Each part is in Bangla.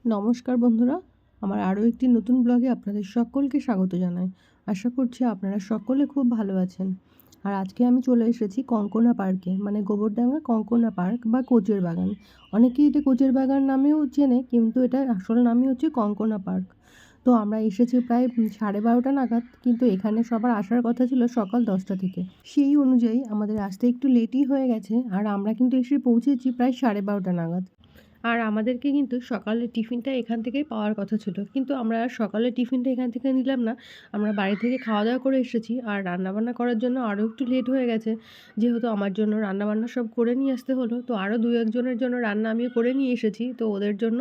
নমস্কার বন্ধুরা, আমার আরও একটি নতুন ব্লগে আপনাদের সকলকে স্বাগত জানাই। আশা করছি আপনারা সকলে খুব ভালো আছেন। আর আজকে আমি চলে এসেছি কঙ্কনা পার্কে, মানে গোবরডাঙ্গা কঙ্কনা পার্ক বা কোচের বাগান। অনেকেই এটা কোচের বাগান নামেও চেনে, কিন্তু এটা আসল নামই হচ্ছে কঙ্কনা পার্ক। তো আমরা এসেছি প্রায় 12:30 নাগাদ, কিন্তু এখানে সবার আসার কথা ছিল সকাল 10টা থেকে। সেই অনুযায়ী আমাদের আসতে একটু লেটই হয়ে গেছে, আর আমরা কিন্তু এসে পৌঁছেছি প্রায় 12:30 নাগাদ। আর আমাদেরকে কিন্তু সকালের টিফিনটা এখান থেকেই পাওয়ার কথা ছিল। কিন্তু আমরা সকালের টিফিনটা এখান থেকে নিলাম না। আমরা বাড়ি থেকে খাওয়া-দাওয়া করে এসেছি। আর রান্নাবান্না করার জন্য আরও একটু লেট হয়ে গেছে। যেহেতু আমার জন্য রান্নাবান্না সব করে নিয়ে আসতে হলো। তো আরও ২-১ জনের জন্য রান্না আমিও করে নিয়ে এসেছি। তো ওদের জন্য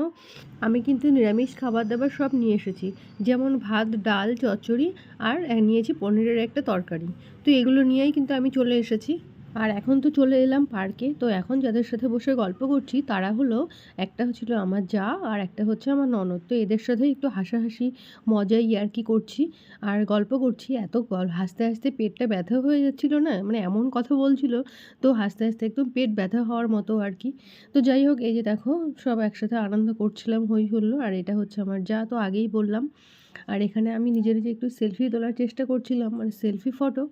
আমি কিন্তু নিরামিষ খাবার-দাবার সব নিয়ে এসেছি। যেমন ভাত, ডাল, চচ্চড়ি আর নিয়েছি পনিরের একটা তরকারি। তো এগুলো নিয়েই কিন্তু আমি চলে এসেছি। আর এখন তো চলে এলাম পার্কে। তো এখন যাদের সাথে বসে গল্প করছি তারা হলো, একটা হচ্ছিল আমার জা আর একটা হচ্ছে আমার ননদ। তো এদের সাথে একটু হাসাহাসি, মজা ইয়ার্কি করছি আর গল্প করছি। এত হাসতে, হাসতে পেটটা ব্যথা হয়ে যাচ্ছিল না? মানে এমন কথা বলছিল, তো হাসতে, হাসতে একদম পেট ব্যথা হওয়ার মতো আর কি। তো যাই হোক, এই যে দেখো সব একসাথে আনন্দ করছিলাম, হই হুল্লোড়। আর এটা হচ্ছে আমার জা, তো আগেই বললাম। আর এখানে আমি নিজে, নিজে একটু সেলফি তোলার চেষ্টা করছিলাম, মানে সেলফি ফটো।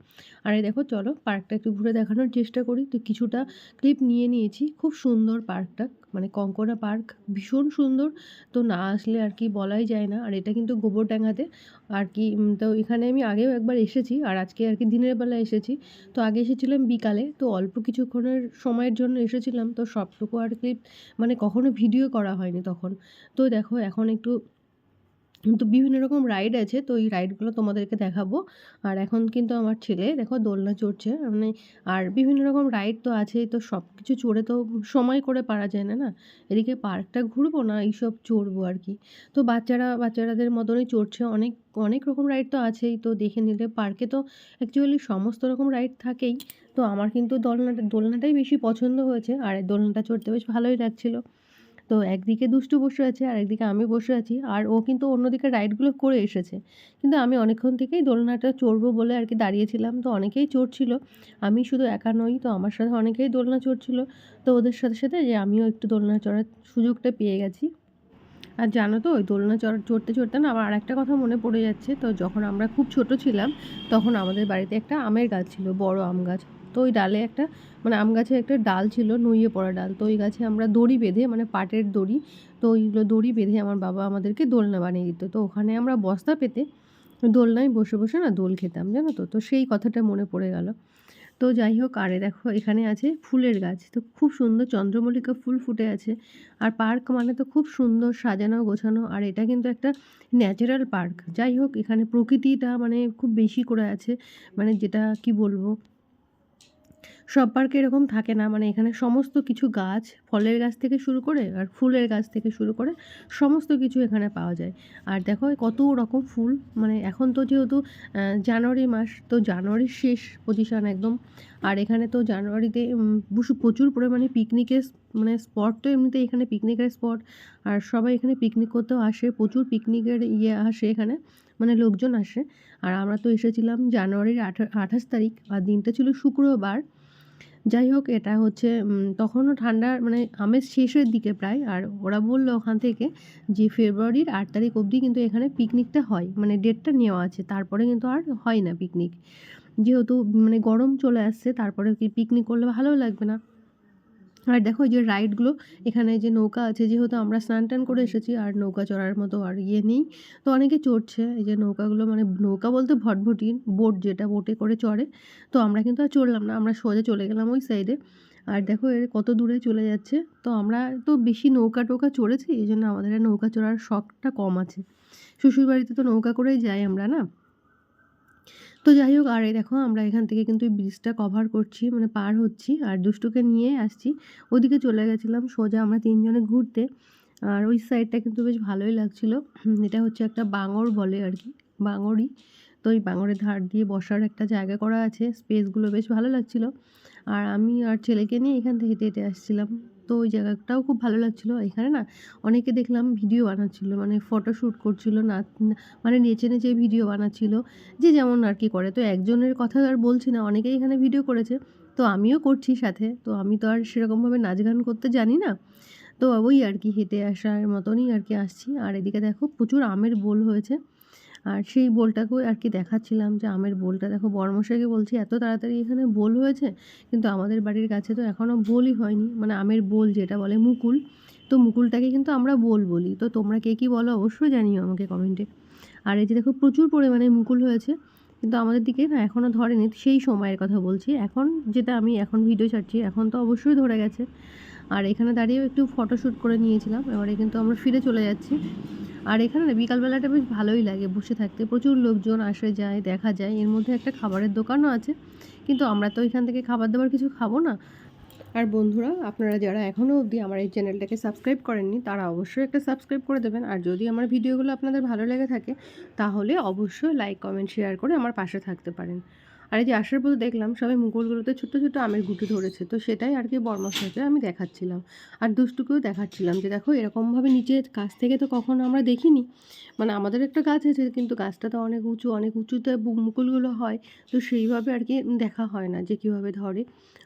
আর এই দেখো চলো পার্কটা একটু ঘুরে দেখানোর চেষ্টা করি। তো কিছুটা ক্লিপ নিয়ে নিয়েছি। খুব সুন্দর পার্কটা, মানে কঙ্কনা পার্ক ভীষণ সুন্দর। তো না আসলে আর কি বলাই যায় না। আর এটা কিন্তু গোবরডাঙ্গাতে আর কি। তো এখানে আমি আগেও একবার এসেছি, আর আজকে আর কি দিনের বেলা এসেছি। তো আগে এসেছিলাম বিকালে, তো অল্প কিছুক্ষণের সময়ের জন্য এসেছিলাম। তো সবটুকু আর কি মানে কখনো ভিডিও করা হয়নি তখন। তো দেখো এখন একটু তো বিভিন্ন রকম রাইড আছে, তো এই রাইডগুলো তোমাদেরকে দেখাবো। আর এখন কিন্তু আমার ছেলে দেখো দোলনা চড়ছে, মানে আর বিভিন্ন রকম রাইড তো আছেই। তো সব কিছু চড়ে তো সময় করে পারা যায় না, না? এদিকে পার্কটা ঘুরবো না এইসব চড়বো আর কি। তো বাচ্চারাদের মতনই চড়ছে। অনেক অনেক রকম রাইড তো আছেই, তো দেখে নিলে। পার্কে তো অ্যাকচুয়ালি সমস্ত রকম রাইড থাকেই। তো আমার কিন্তু দোলনাটাই বেশি পছন্দ হয়েছে, আর এই দোলনাটা চড়তে বেশ ভালোই লাগছিল। তো একদিকে দুষ্টু বসে আছে আর একদিকে আমি বসে আছি। আর ও কিন্তু অন্যদিকে রাইডগুলো করে এসেছে। কিন্তু আমি অনেকক্ষণ থেকেই দোলনাটা চড়বো বলে আর কি দাঁড়িয়েছিলাম। তো অনেকেই চড়ছিল। আমি শুধু একা নই, তো আমার সাথে অনেকেই দোলনা চড়ছিল। তো ওদের সাথে, সাথে যে আমিও একটু দোলনা চড়ার সুযোগটা পেয়ে গেছি। আর জানো তো ওই দোলনা চড়তে, চড়তে না আমার আরেকটা কথা মনে পড়ে যাচ্ছে। তো যখন আমরা খুব ছোট ছিলাম, তখন আমাদের বাড়িতে একটা আমের গাছ ছিল, বড় আম গাছ। তো ওই ডালে একটা, মানে আম গাছে একটা ডাল ছিল, নুইয়ে পড়া ডাল। তো ওই গাছে আমরা দড়ি বেঁধে, মানে পাটের দড়ি, তো ওইগুলো দড়ি বেঁধে আমার বাবা আমাদেরকে দোলনা বানিয়ে দিত। তো ওখানে আমরা বস্তা পেতে দোলনায় বসে, বসে না দোল খেতাম, জানো তো? তো সেই কথাটা মনে পড়ে গেল। তো যাই হোক, আরে দেখো এখানে আছে ফুলের গাছ। তো খুব সুন্দর চন্দ্রমল্লিকা ফুল ফুটে আছে। আর পার্ক মানে তো খুব সুন্দর সাজানো গোছানো। আর এটা কিন্তু একটা ন্যাচারাল পার্ক। যাই হোক, এখানে প্রকৃতিটা মানে খুব বেশি করে আছে। মানে যেটা কি বলবো, সব পার্কে এরকম থাকে না। মানে এখানে সমস্ত কিছু গাছ, ফলের গাছ থেকে শুরু করে আর ফুলের গাছ থেকে শুরু করে সমস্ত কিছু এখানে পাওয়া যায়। আর দেখো কত রকম ফুল। মানে এখন তো যেহেতু জানুয়ারি মাস, তো জানুয়ারির শেষ পজিশন একদম। আর এখানে তো জানুয়ারিতে প্রচুর পরিমাণে পিকনিকের মানে স্পট, তো এমনিতেই এখানে পিকনিকের স্পট। আর সবাই এখানে পিকনিক করতেও আসে, প্রচুর পিকনিকের আসে এখানে, মানে লোকজন আসে। আর আমরা তো এসেছিলাম জানুয়ারির 28 তারিখ, আর দিনটা ছিল শুক্রবার। যাই হোক, এটা হচ্ছে তখনও ঠান্ডার মানে আমেজ শেষের দিকে প্রায়। আর ওরা বলল ওখান থেকে যে ফেব্রুয়ারির ৮ তারিখ অবধি কিন্তু এখানে পিকনিকটা হয়। মানে ডেটটা নেওয়া আছে। তারপরে কিন্তু আর হয় না পিকনিক। যেহেতু মানে গরম চলে আসছে, তারপরে কি পিকনিক করলে ভালোও লাগবে না। আর দেখো এই যে রাইডগুলো, এখানে যে নৌকা আছে, যেহেতু আমরা স্নান-টান করে এসেছি আর নৌকা চড়ার মতো আর নেই। তো অনেকে চড়ছে এই যে নৌকাগুলো, মানে নৌকা বলতে ভটভটি, বোট যেটা বোটে করে চড়ে। তো আমরা কিন্তু আর চড়লাম না। আমরা সোজা চলে গেলাম ওই সাইডে। আর দেখো এর কত দূরে চলে যাচ্ছে। তো আমরা তো বেশি নৌকা-টোকা চড়েছি। এজন্য আমাদের আর নৌকা চড়ার শখটা কম আছে। শ্বশুরবাড়িতে তো নৌকা করেই যাই আমরা, না? তো যাই হোক, আর এই দেখো আমরা এখান থেকে কিন্তু এই ব্রিজটা কভার করছি, মানে পার হচ্ছি। আর দুষ্টুকে নিয়ে আসছি। ওদিকে চলে গেছিলাম সোজা আমরা ৩ জনে ঘুরতে। আর ওই সাইডটা কিন্তু বেশ ভালোই লাগছিল। এটা হচ্ছে একটা বাঙর বলে আর কি, বাঙরই। তো ওই বাঙরের ধার দিয়ে বসার একটা জায়গা করা আছে। স্পেসগুলো বেশ ভালো লাগছিল। আর আমি আর ছেলেকে নিয়ে এখান থেকে হেঁটে, হেঁটে আসছিলাম। তো ওই জায়গাটাও খুব ভালো লাগছিল। এখানে না অনেকে দেখলাম ভিডিও বানাচ্ছিল, মানে ফটোশ্যুট করছিল, মানে নেচে, নেচে ভিডিও বানাচ্ছিল। যে যেমন আর কি করে। তো একজনের কথা আর বলছি না, অনেকেই এখানে ভিডিও করেছে। তো আমিও করছি সাথে। তো আমি তো আর সেরকমভাবে নাচ গান করতে জানি না। তো ওই আর কি হেঁটে আসার মতনই আর কি আসছি। আর এদিকে দেখো প্রচুর আমের বোল হয়েছে। আর সেই বোলটাকেও আর কি দেখাচ্ছিলাম যে আমের বোলটা দেখো বড়মশাইকে বলছি এত তাড়াতাড়ি এখানে বোল হয়েছে, কিন্তু আমাদের বাড়ির কাছে তো এখনও বোলই হয়নি, মানে আমের বোল যেটা বলে মুকুল। তো মুকুলটাকে কিন্তু আমরা বোল বলি। তো তোমরা কে কী বলো অবশ্যই জানিও আমাকে কমেন্টে। আর এই যে দেখো প্রচুর পরিমাণে মুকুল হয়েছে, কিন্তু আমাদের দিকে না এখনও ধরেনি, সেই সময়ের কথা বলছি। এখন যেটা আমি এখন ভিডিও ছাড়ছি এখন তো অবশ্যই ধরে গেছে। আর এখানে দাঁড়িয়েও একটু ফটোশ্যুট করে নিয়েছিলাম। এবারে কিন্তু আমরা ফিরে চলে যাচ্ছি। আর এখানে না বিকালবেলাটা বেশ ভালোই লাগে বসে থাকতে, প্রচুর লোকজন আসে যায় দেখা যায়। এর মধ্যে একটা খাবারের দোকানও আছে, কিন্তু আমরা তো এখান থেকে খাবার দাবার কিছু খাবো না। আর বন্ধুরা, আপনারা যারা এখনও অবধি আমার এই চ্যানেলটাকে সাবস্ক্রাইব করেননি তারা অবশ্যই একটা সাবস্ক্রাইব করে দেবেন। আর যদি আমার ভিডিওগুলো আপনাদের ভালো লেগে থাকে তাহলে অবশ্যই লাইক কমেন্ট শেয়ার করে আমার পাশে থাকতে পারেন। আর এই যে আসার পথে দেখলাম সবাই মুকুলগুলোতে ছোট্ট ছোট্ট আমের গুটি ধরেছে, তো সেটাই আর কি বরমশাইকে আমি দেখাচ্ছিলাম। আর দুষ্টুকেও দেখাচ্ছিলাম যে দেখো এরকমভাবে নিচের কাছ থেকে তো কখনো আমরা দেখিনি। মানে আমাদের একটা গাছ আছে, কিন্তু গাছটা তো অনেক উঁচু, অনেক উঁচুতে মুকুলগুলো হয়। তো সেইভাবে আর কি দেখা হয় না যে কীভাবে ধরে।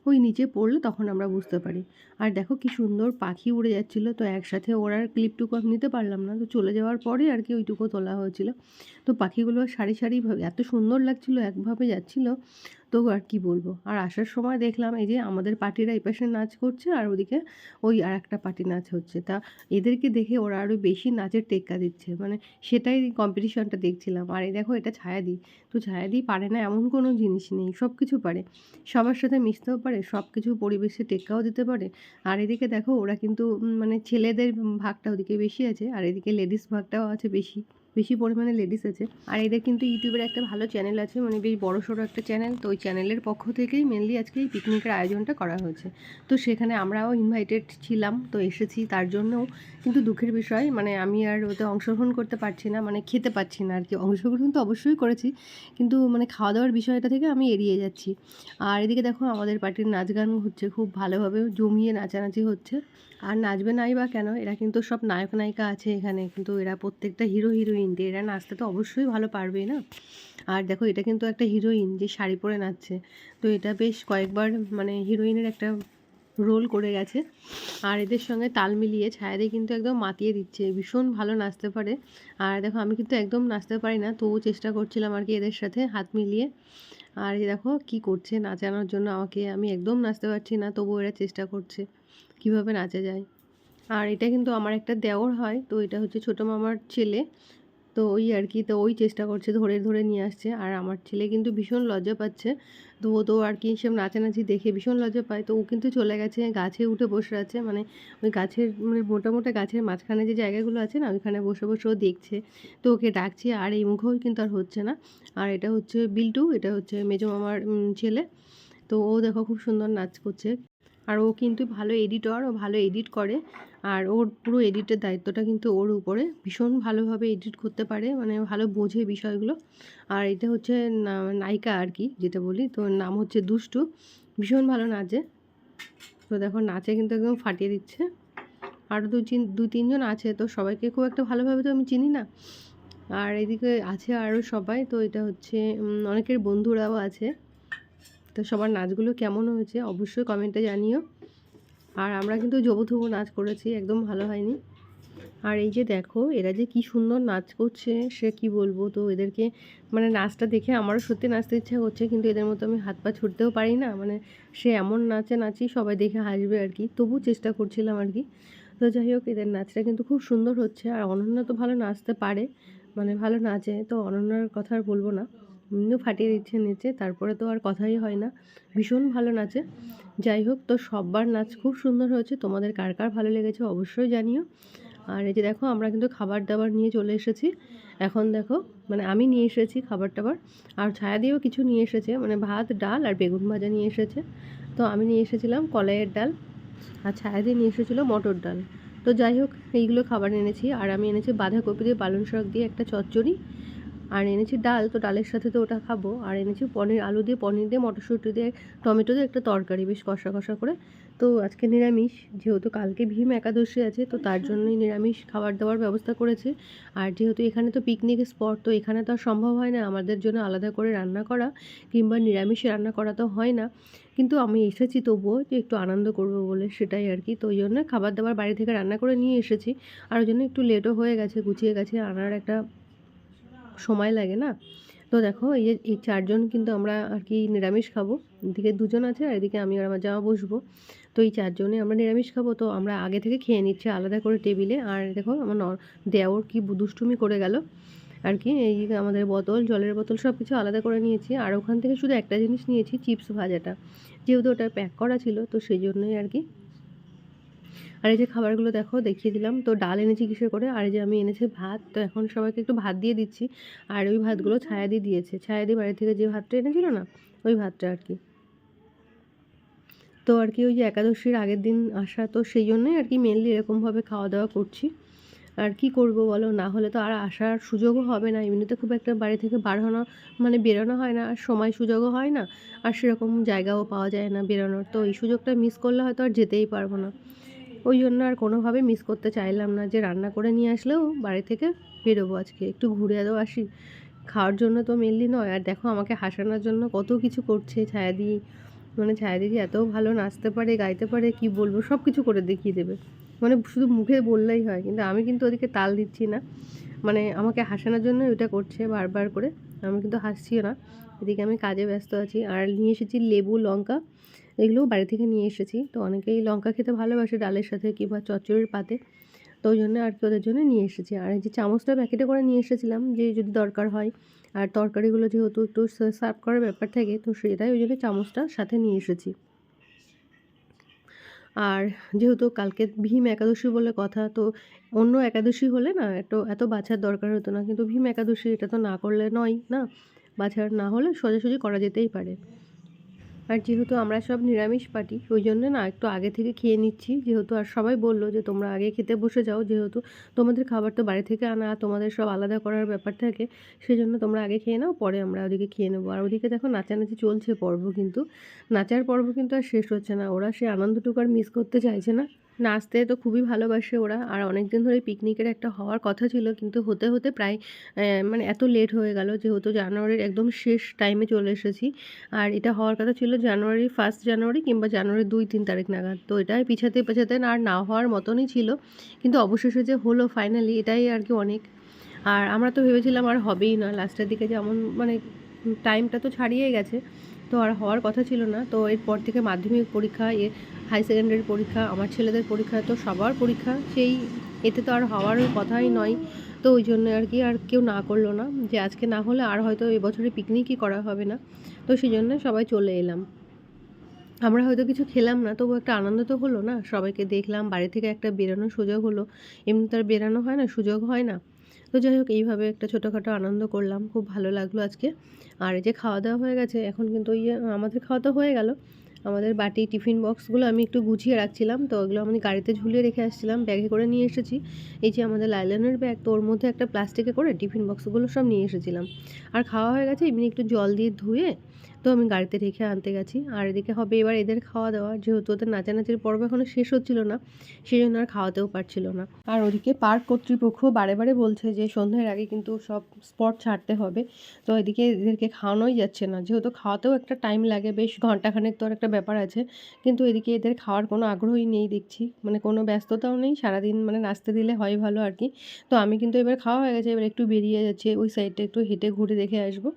ওই নিচে পড়লে তখন আমরা বুঝতে পারি। আর দেখো কি সুন্দর পাখি উড়ে যাচ্ছিলো, তো একসাথে ওড়ার ক্লিপটুকু আমি নিতে পারলাম না, তো চলে যাওয়ার পরে আর কি ওইটুকু তোলা হয়েছিল। তো পাখিগুলো সারি সারিভাবে এত সুন্দর লাগছিলো, একভাবে যাচ্ছিলো। তো আর কি বলবো। আর আসার সময় দেখলাম এই যে আমাদের পার্টিরা এই পাশে নাচ করছে আর ওদিকে ওই আর একটা পার্টি নাচ হচ্ছে। তা এদেরকে দেখে ওরা আরও বেশি নাচের টেক্কা দিচ্ছে, মানে সেটাই কম্পিটিশনটা দেখছিলাম। আর এই দেখো এটা ছায়াদি। তো ছায়াদি পারে না এমন কোনো জিনিস নেই, সব কিছু পারে, সবার সাথে মিশতেও পারে, সব কিছু পরিবেশে টেক্কাও দিতে পারে। আর এদিকে দেখো ওরা কিন্তু মানে ছেলেদের ভাগটা ওদিকে বেশি আছে, আর এদিকে লেডিস ভাগটাও আছে বেশি, বেশি পরিমাণে লেডিস আছে। আর এদের কিন্তু ইউটিউবের একটা ভালো চ্যানেল আছে, মানে বেশ বড়সড় একটা চ্যানেল। তো ওই চ্যানেলের পক্ষ থেকেই মেনলি আজকে এই পিকনিকের আয়োজনটা করা হয়েছে। তো সেখানে আমরাও ইনভাইটেড ছিলাম, তো এসেছি তার জন্যও। কিন্তু দুঃখের বিষয় মানে আমি আর ওতে অংশগ্রহণ করতে পারছি না, মানে খেতে পারছি না আর কি। অংশগ্রহণ তো অবশ্যই করেছি, কিন্তু মানে খাওয়া দাওয়ার বিষয়টা থেকে আমি এড়িয়ে যাচ্ছি। আর এদিকে দেখো আমাদের পার্টির নাচ গান হচ্ছে, খুব ভালোভাবে জমিয়ে নাচানাচি হচ্ছে। আর নাচবে নাই বা কেন, এরা কিন্তু সব নায়ক নায়িকা আছে এখানে, কিন্তু এরা প্রত্যেকটা হিরো হিরোইন, দিয়ে এরা নাচতে তো অবশ্যই ভালো পারবেই না। আর দেখো এটা কিন্তু একটা হিরোইন যে শাড়ি পরে নাচছে, তো এটা বেশ কয়েকবার মানে হিরোইনের একটা রোল করে গেছে। আর এদের সঙ্গে তাল মিলিয়ে ছায়াদি কিন্তু একদম মাতিয়ে দিচ্ছে, ভীষণ ভালো নাচতে পারে। আর দেখো আমি কিন্তু একদম নাচতে পারি না, তবুও চেষ্টা করছিলাম আর কি এদের সাথে হাত মিলিয়ে। আর এই দেখো কি করছে নাচানোর জন্য আমাকে, আমি একদম নাচতে পারছি না, তবুও এরা চেষ্টা করছে কিভাবে নাচা যায়। আর এটা কিন্তু আমার একটা দেওর হয়, তো এটা হচ্ছে ছোটো মামার ছেলে। তো ওই আর কি, তো ওই চেষ্টা করছে ধরে ধরে নিয়ে আসছে। আর আমার ছেলে কিন্তু ভীষণ লজ্জা পাচ্ছে, তো ও তো আর কি সব নাচানাচি দেখে ভীষণ লজ্জা পায়। তো ও কিন্তু চলে গেছে গাছে উঠে বসে আছে, মানে ওই গাছের মানে মোটা মোটা গাছের মাঝখানে যে জায়গাগুলো আছে না, ওইখানে বসে বসে ও দেখছে। তো ওকে ডাকছি, আর এই মুখেও কিন্তু আর হচ্ছে না। আর এটা হচ্ছে বিল্টু, এটা হচ্ছে মেজো মামার ছেলে। তো ও দেখো খুব সুন্দর নাচ করছে। আর ও কিন্তু ভালো এডিটর, ও ভালো এডিট করে। আর ওর পুরো এডিটের দায়িত্বটা কিন্তু ওর উপরে, ভীষণ ভালোভাবে এডিট করতে পারে, মানে ভালো বোঝে বিষয়গুলো। আর এটা হচ্ছে নায়িকা আর কি যেটা বলি, তো নাম হচ্ছে দুষ্টু, ভীষণ ভালো নাচে। তো দেখো নাচে কিন্তু একদম ফাটিয়ে দিচ্ছে। আরও দু তিনজন আছে, তো সবাইকে খুব একটা ভালোভাবে তো আমি চিনি না। আর এদিকে আছে আরও সবাই, তো এটা হচ্ছে অনেকের বন্ধুরাও আছে। তো সবার নাচগুলো কেমন হয়েছে অবশ্যই কমেন্টে জানিও। আর আমরা কিন্তু জবুথবু নাচ করেছি, একদম ভালো হয়নি। আর এই যে দেখো এরা যে কি সুন্দর নাচ করছে সে কি বলবো। তো এদেরকে মানে নাচটা দেখে আমারও সত্যি নাচতে ইচ্ছা করছে, কিন্তু এদের মতো আমি হাত পা ছুটতেও পারি না, মানে সে এমন নাচে নাচি সবাই দেখে হাসবে আর কি, তবু চেষ্টা করছিলাম আর কি। তো যাই হোক এদের নাচটা কিন্তু খুব সুন্দর হচ্ছে। আর অনন্যা তো ভালো নাচতে পারে, মানে ভালো নাচে, তো অনন্যার কথা আর বলবো না, এমনিও ফাটিয়ে দিচ্ছে নেচে, তারপরে তো আর কথাই হয় না, ভীষণ ভালো নাচে। যাই হোক, তো সববার নাচ খুব সুন্দর হয়েছে, তোমাদের কার কার ভালো লেগেছে অবশ্যই জানিও। আর এই যে দেখো আমরা কিন্তু খাবার দাবার নিয়ে চলে এসেছি। এখন দেখো মানে আমি নিয়ে এসেছি খাবার টাবার, আর ছায়া দিয়েও কিছু নিয়ে এসেছে, মানে ভাত ডাল আর বেগুন ভাজা নিয়ে এসেছে। তো আমি নিয়ে এসেছিলাম কলাইয়ের ডাল, আর ছায়া দিয়ে নিয়ে এসেছিলো মটর ডাল। তো যাই হোক এইগুলো খাবার এনেছি। আর আমি এনেছি বাঁধাকপি দিয়ে পালং শাক দিয়ে একটা চচ্চড়ি। আর এনেছি ডাল, তো ডালের সাথে তো ওটা খাবো। আর এনেছি পনির, আলু দিয়ে, পনির দিয়ে, মটরশুঁটি দিয়ে, টমেটো দিয়ে একটা তরকারি বেশ কষা কষা করে। তো আজকে নিরামিষ, যেহেতু কালকে ভীম একাদশী আছে, তো তার জন্যই নিরামিষ খাবার দাবার ব্যবস্থা করেছি। আর যেহেতু এখানে তো পিকনিক স্পট, তো এখানে তো আর সম্ভব হয় না আমাদের জন্য আলাদা করে রান্না করা, কিংবা নিরামিষ রান্না করা তো হয় না। কিন্তু আমি এসেছি তবুও যে একটু আনন্দ করব বলে, সেটাই আর কি। তো ওই জন্য খাবার দাবার বাড়ি থেকে রান্না করে নিয়ে এসেছি। আর ওই জন্য একটু লেটও হয়ে গেছে, গুছিয়ে গেছে আনার একটা সময় লাগে না। তো দেখো এই যে এই 4 জন কিন্তু আমরা আর কি নিরামিষ খাবো। এদিকে 2 জন আছে আর এদিকে আমি আর আমার জামা বসবো। তো এই 4 জনে আমরা নিরামিষ খাবো, তো আমরা আগে থেকে খেয়ে নিচ্ছি আলাদা করে টেবিলে। আর দেখো আমার দেওর কি দুষ্টুমি করে গেল আর কি। এই যে আমাদের বোতল, জলের বোতল সব কিছু আলাদা করে নিয়েছি। আর ওখান থেকে শুধু একটা জিনিস নিয়েছি, চিপস ভাজাটা, যেহেতু ওটা প্যাক করা ছিল, তো সেই জন্যই আর কি। আর এই যে খাবারগুলো দেখো দেখিয়ে দিলাম। তো ডাল এনেছি কিসের করে, আর এই যে আমি এনেছি ভাত। তো এখন সবাইকে একটু ভাত দিয়ে দিচ্ছি। আর ওই ভাতগুলো ছায়া দিয়েছে, ছায়া বাড়ি থেকে যে ভাতটা এনেছিল না, ওই ভাতটা আর কি। তো আর কি ওই যে একাদশীর আগের দিন আসা, তো সেই জন্যই আর কি মেনলি এরকমভাবে খাওয়া দাওয়া করছি। আর কি করব বলো, না হলে তো আর আসার সুযোগও হবে না। এমনিতে খুব একটা বাড়ি থেকে বেরোনো হয় না, আর সময় সুযোগও হয় না, আর সেরকম জায়গাও পাওয়া যায় না বেরোনোর। তো এই সুযোগটা মিস করলে হয়তো আর যেতেই পারবো না। ওই জন্য আর কোনোভাবে মিস করতে চাইলাম না, যে রান্না করে নিয়ে আসলেও বাড়ি থেকে বেরোবো, আজকে একটু ঘুরেও আসি, খাওয়ার জন্য তো মেনলি নয়। আর দেখো আমাকে হাসানোর জন্য কত কিছু করছে ছায়াদি। মানে ছায়াদি এত ভালো নাচতে পারে, গাইতে পারে, কি বলবো, সব কিছু করে দেখিয়ে দেবে। মানে শুধু মুখে বললেই হয়, কিন্তু আমি কিন্তু ওদিকে তাল দিচ্ছি না। মানে আমাকে হাসানোর জন্য ওইটা করছে বারবার করে, আমি কিন্তু হাসছিও না। এদিকে আমি কাজে ব্যস্ত আছি। আর নিয়ে এসেছি লেবু, লঙ্কা, এগুলোও বাড়ি থেকে নিয়ে এসেছি। তো অনেকেই লঙ্কা খেতে ভালোবাসে ডালের সাথে কিংবা চচ্চড়ির পাতে, তো ওই জন্য আর কি ওদের জন্য নিয়ে এসেছি। আর এই যে চামচটা প্যাকেটে করে নিয়ে এসেছিলাম, যে যদি দরকার হয়। আর তরকারিগুলো যেহেতু একটু সার্ভ করার ব্যাপার থাকে, তো সেটাই ওই জন্য চামচটা সাথে নিয়ে এসেছি। আর যেহেতু কালকে ভীম একাদশী বলে কথা, তো অন্য একাদশী হলে না এত বাছার দরকার হতো না, কিন্তু ভীম একাদশী এটা তো না করলে নয় না, বাছার না হলে সোজাসুজি করা যেতেই পারে। আর যেহেতু আমরা সব নিরামিষ পার্টি, ওই জন্য না একটু আগে থেকে খেয়ে নিচ্ছি। যেহেতু আর সবাই বললো যে তোমরা আগে খেতে বসে যাও, যেহেতু তোমাদের খাবার তো বাড়ি থেকে আনা, তোমাদের সব আলাদা করার ব্যাপার থাকে, সেই জন্য তোমরা আগে খেয়ে নাও, পরে আমরা ওদিকে খেয়ে নেবো। আর ওদিকে দেখো নাচানাচি চলছে পর্ব, কিন্তু নাচার পর্ব কিন্তু আর শেষ হচ্ছে না। ওরা সে আনন্দটুকু আর মিস করতে চাইছে না। নাচতে তো খুবই ভালোবাসে ওরা। আর অনেক দিন ধরে পিকনিকের একটা হওয়ার কথা ছিল, কিন্তু হতে হতে প্রায় মানে এত লেট হয়ে গেল, যেহেতু জানুয়ারির একদম শেষ টাইমে চলে এসেছি। আর এটা হওয়ার কথা ছিল জানুয়ারি 1 জানুয়ারি কিংবা জানুয়ারি 2-3 তারিখ নাগাদ। তো এটাই পিছাতে পেছাতে আর না হওয়ার মতনই ছিল, কিন্তু অবশেষে যে হলো ফাইনালি, এটাই আর কি অনেক। আর আমরা তো ভেবেছিলাম আর হবেই না, লাস্টের দিকে যেমন মানে টাইমটা তো ছাড়িয়েই গেছে, তো আর হওয়ার কথা ছিল না। তো এরপর থেকে মাধ্যমিক পরীক্ষা, হাই সেকেন্ডারি পরীক্ষা, আমার ছেলেদের পরীক্ষা, তো সবার পরীক্ষা, সেই এতে তো আর হওয়ার কথাই নয়। তো ওই জন্য আর কি আর কেউ না করলো না, যে আজকে না হলে আর হয়তো এবছরে পিকনিকই করা হবে না। তো সেই জন্য সবাই চলে এলাম। আমরা হয়তো কিছু খেলাম না, তবু একটা আনন্দ তো হলো না, সবাইকে দেখলাম, বাড়ি থেকে একটা বেরোনোর সুযোগ হলো। এমনি তো আর বেরানো হয় না, সুযোগ হয় না। তো যাই হোক, এইভাবে একটা ছোটোখাটো আনন্দ করলাম, খুব ভালো লাগলো আজকে। আর এই যে খাওয়া দাওয়া হয়ে গেছে, এখন কিন্তু আমাদের খাওয়া দাওয়া হয়ে গেল। আমাদের বাটি, টিফিন বক্সগুলো আমি একটু গুছিয়ে রাখছিলাম, তো ওগুলো আমি গাড়িতে ঝুলিয়ে রেখে আসছিলাম, ব্যাগে করে নিয়ে এসেছি। এই যে আমাদের লাইলনের ব্যাগ, তো ওর মধ্যে একটা প্লাস্টিকে করে টিফিন বক্সগুলো সব নিয়ে এসেছিলাম। আর খাওয়া হয়ে গেছে, এমনি একটু জল দিয়ে ধুয়ে তো আমি গাড়িতে রেখে আনতে গেছি। আর এদিকে হবে এবার এদের খাওয়া দাওয়া, যেহেতু ওদের নাচানাচির পর্ব এখনো শেষ হচ্ছিল না, সেই জন্য আর খাওয়াতেও পারছিল না। আর ওদিকে পার্ক কর্তৃপক্ষ বারে বারে বলছে যে সন্ধ্যার আগে কিন্তু সব স্পট ছাড়তে হবে। তো এদিকে এদেরকে খাওয়ানোই যাচ্ছে না, যেহেতু খাওয়াতেও একটা টাইম লাগে, বেশ ঘন্টাখানেক, তো একটা ব্যাপার আছে। কিন্তু এদিকে এদের খাওয়ার কোনো আগ্রহই নেই দেখছি, মানে কোনো ব্যস্ততাও নেই, সারাদিন মানে নাচতে দিলে হয় ভালো আর কি। তো আমি কিন্তু এবার খাওয়া হয়ে গেছে, এবার একটু বেরিয়ে যাচ্ছে ওই সাইডটা, একটু হেঁটে ঘুরে দেখে আসবো।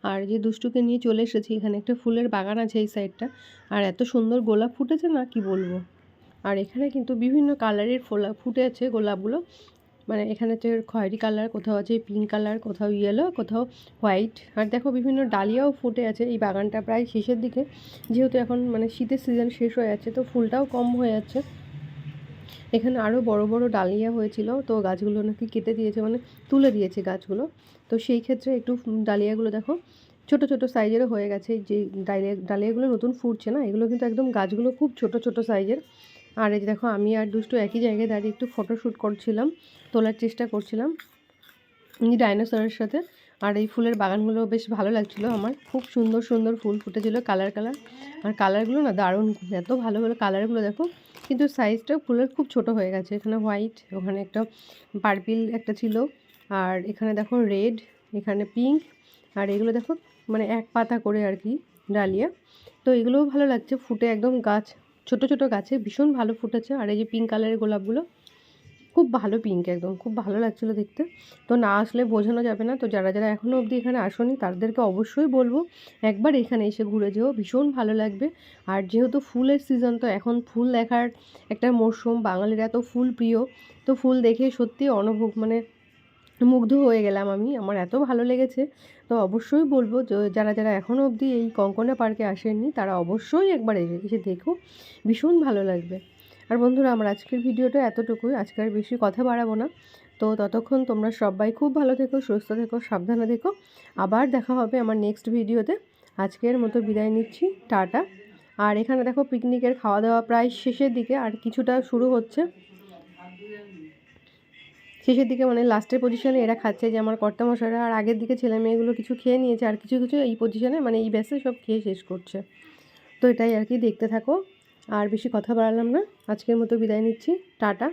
আর যে দুষ্টুকে নিয়ে চলে এসেছি, এখানে একটা ফুলের বাগান আছে এই সাইডটা, আর এত সুন্দর গোলাপ ফুটেছে না, কি বলবো। আর এখানে কিন্তু বিভিন্ন কালারের ফুটে আছে গোলাপগুলো, মানে এখানে তো খয়েরি কালার, কোথাও আছে পিঙ্ক কালার, কোথাও ইয়েলো, কোথাও হোয়াইট। আর দেখো বিভিন্ন ডালিয়াও ফুটে আছে। এই বাগানটা প্রায় শেষের দিকে, যেহেতু এখন মানে শীতের সিজন শেষ হয়ে যাচ্ছে, তো ফুলটাও কম হয়ে যাচ্ছে। এখানে আরও বড় বড় ডালিয়া হয়েছিল, তো গাছগুলো নাকি কেটে দিয়েছে, মানে তুলে দিয়েছে গাছগুলো। তো সেই ক্ষেত্রে একটু ডালিয়াগুলো দেখো ছোট ছোট সাইজেরও হয়ে গেছে। যে ডালিয়াগুলো নতুন ফুটছে না, এগুলো কিন্তু একদম গাছগুলো খুব ছোট ছোট সাইজের। আর এই যে দেখো, আমি আর দুষ্টু একই জায়গায় দাঁড়িয়ে একটু ফটোশ্যুট করছিলাম, তোলার চেষ্টা করছিলাম ডাইনোসরের সাথে। আর এই ফুলের বাগানগুলো বেশ ভালো লাগছিল আমার, খুব সুন্দর সুন্দর ফুল ফুটেছিল কালার কালার। আর কালারগুলো না দারুণ, এত ভালো ভালো কালারগুলো দেখো, কিন্তু সাইজটা ফুলের খুব ছোট হয়ে গেছে। এখানে হোয়াইট, ওখানে একটা পার্পল একটা ছিল, আর এখানে দেখো রেড, এখানে পিঙ্ক, আর এগুলো দেখো মানে এক পাতা করে আর কি ডালিয়া। তো এগুলোও ভালো লাগছে ফুটে, একদম গাছ ছোট ছোট গাছে ভীষণ ভালো ফুটেছে। আর এই যে পিঙ্ক কালারের গোলাপগুলো খুব ভালো পিঙ্ক, একদম খুব ভালো লাগছিলো দেখতে। তো না আসলে বোঝানো যাবে না। তো যারা যারা এখনও অবধি এখানে আসোনি তাদেরকে অবশ্যই বলবো একবার এখানে এসে ঘুরে যেও, ভীষণ ভালো লাগবে। আর যেহেতু ফুলের সিজন, তো এখন ফুল দেখার একটা মরশুম, বাঙালির এত ফুল প্রিয়। তো ফুল দেখে সত্যি মানে মুগ্ধ হয়ে গেলাম আমি, আমার এত ভালো লেগেছে। তো অবশ্যই বলবো যে যারা যারা এখনও অবধি এই কঙ্কনা পার্কে আসেননি তারা অবশ্যই একবার এসে দেখো, ভীষণ ভালো লাগবে। আর বন্ধুরা, আমার আজকের ভিডিওটা এতটুকুই, আজকে আর বেশি কথা বাড়াবো না। তো ততক্ষণ তোমরা সবাই খুব ভালো থেকো, সুস্থ থেকো, সাবধানে থেকো। আবার দেখা হবে আমার নেক্সট ভিডিওতে। আজকের মতো বিদায় নিচ্ছি, টাটা। আর এখানে দেখো পিকনিকের খাওয়া দাওয়া প্রায় শেষের দিকে, আর কিছুটা শুরু হচ্ছে শেষের দিকে, মানে লাস্টের পজিশনে এরা খাচ্ছে, যে আমার কর্তামশাইরা। আর আগের দিকে ছেলে মেয়েগুলো কিছু খেয়ে নিয়েছে, আর কিছু কিছু এই পজিশনে মানে এই ব্যাসে সব খেয়ে শেষ করছে। তো এটাই আর কি, দেখতে থাকো। আর বেশি কথা বাড়ালাম না, আজকের মতো বিদায় নিচ্ছি, টাটা।